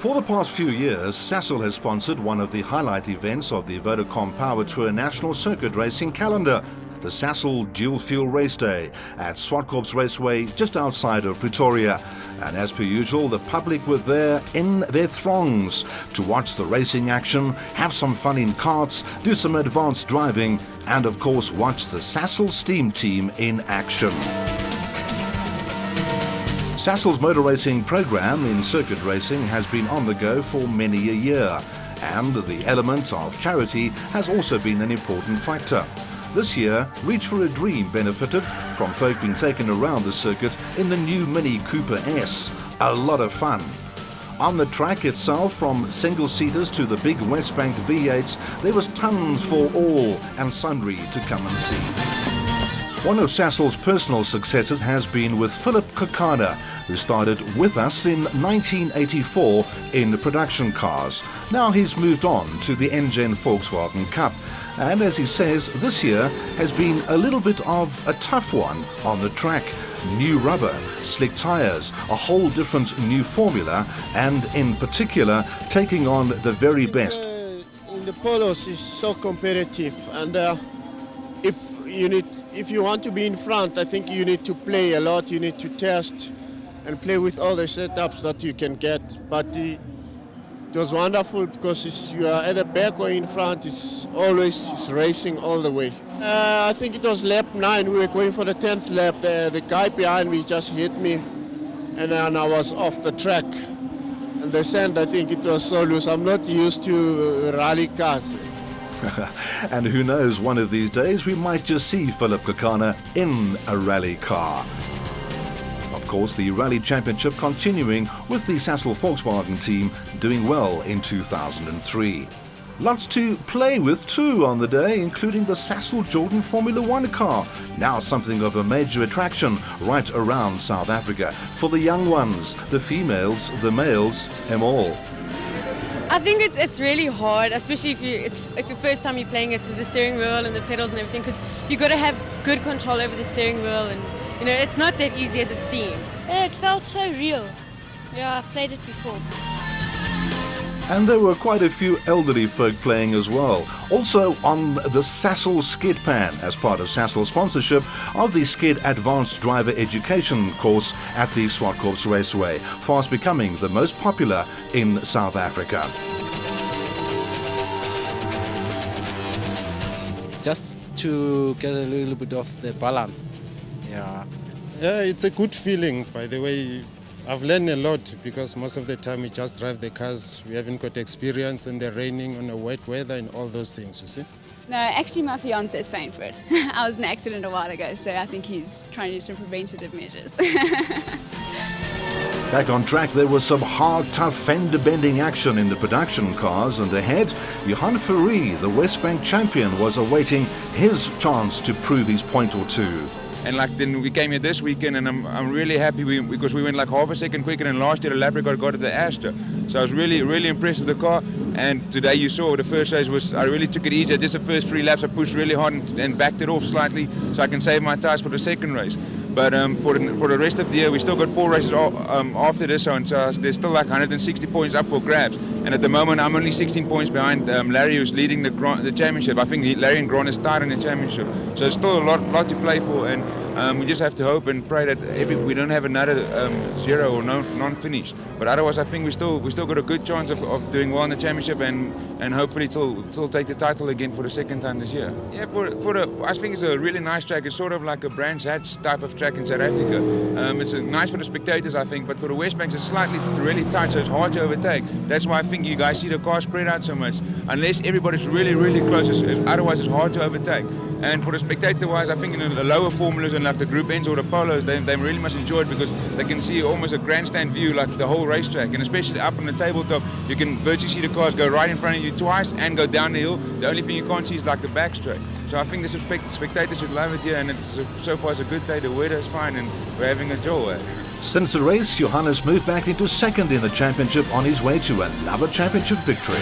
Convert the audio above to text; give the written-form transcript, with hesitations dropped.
For the past few years, Sasol has sponsored one of the highlight events of the Vodacom Power Tour National Circuit Racing calendar, the Sasol Dual Fuel Race Day at Swartkops Raceway just outside of Pretoria. And as per usual, the public were there in their throngs to watch the racing action, have some fun in karts, do some advanced driving, and of course watch the Sasol Steam Team in action. Sasol's motor racing program in circuit racing has been on the go for many a year, and the element of charity has also been an important factor. This year, Reach for a Dream benefited from folk being taken around the circuit in the new Mini Cooper S. A lot of fun. On the track itself, from single-seaters to the big Westbank V8s, there was tons for all and sundry to come and see. One of Sasol's personal successes has been with Philip Kokana, who started with us in 1984 in production cars. Now he's moved on to the Engen Volkswagen Cup. And as he says, this year has been a little bit of a tough one on the track. New rubber, slick tyres, a whole different new formula, and in particular taking on the very best. In the polos is so competitive, and if you want to be in front, I think you need to play a lot, you need to test and play with all the setups that you can get. But it was wonderful because you are at the back or in front, it's always racing all the way. I think it was lap 9, we were going for the 10th lap. The guy behind me just hit me and then I was off the track. And the sand, I think it was so loose. I'm not used to rally cars. And who knows, one of these days we might just see Philip Kokana in a rally car. Of course, the Rally Championship continuing with the Sasol Volkswagen team doing well in 2003. Lots to play with too on the day, including the Sasol Jordan Formula One car, now something of a major attraction right around South Africa. For the young ones, the females, the males, them all. I think it's really hard, especially if your first time you're playing it, with the steering wheel and the pedals and everything, because you got to have good control over the steering wheel, and it's not that easy as it seems. It felt so real. Yeah, I've played it before. And there were quite a few elderly folk playing as well. Also on the Sasol Skid Pan, as part of Sasol's sponsorship of the Skid Advanced Driver Education course at the Swartkops Raceway, fast becoming the most popular in South Africa. Just to get a little bit of the balance. Yeah, it's a good feeling, by the way. I've learned a lot because most of the time we just drive the cars. We haven't got experience in the raining, on the wet weather and all those things, you see. No, actually my fiance is paying for it. I was in an accident a while ago, so I think he's trying to do some preventative measures. Back on track, there was some hard, tough fender-bending action in the production cars, and ahead, Johan Ferree, the Westbank champion, was awaiting his chance to prove his point or two. And then we came here this weekend, and I'm really happy because we went like half a second quicker than last year. The lap record got at the Astra, so I was really impressed with the car. And today you saw the first race I really took it easy. Just the first 3 laps I pushed really hard and backed it off slightly, so I can save my tyres for the second race. But for the rest of the year, we still got 4 races after this, so there's still like 160 points up for grabs. And at the moment, I'm only 16 points behind Larry, who's leading the championship. I think Larry and Grant is tied in the championship, so there's still a lot to play for. And we just have to hope and pray that we don't have another zero or non-finish. But otherwise, I think we still got a good chance of doing well in the championship and hopefully still take the title again for the second time this year. Yeah, I think it's a really nice track. It's sort of like a Brands Hatch type of track in South Africa. It's nice for the spectators, I think, but for the Westbanks it's slightly really tight, so it's hard to overtake. That's why I think you guys see the cars spread out so much. Unless everybody's really close, otherwise it's hard to overtake. And for the spectator-wise, I think in the lower formulas and like the Group Ns or the Polos, they really must enjoy it because they can see almost a grandstand view like the whole racetrack. And especially up on the tabletop, you can virtually see the cars go right in front of you twice and go down the hill. The only thing you can't see is like the backstraight. So I think the spectators should love it here, and so far it's a good day. The weather is fine and we're having a joy. Since the race, Johannes moved back into second in the championship on his way to another championship victory.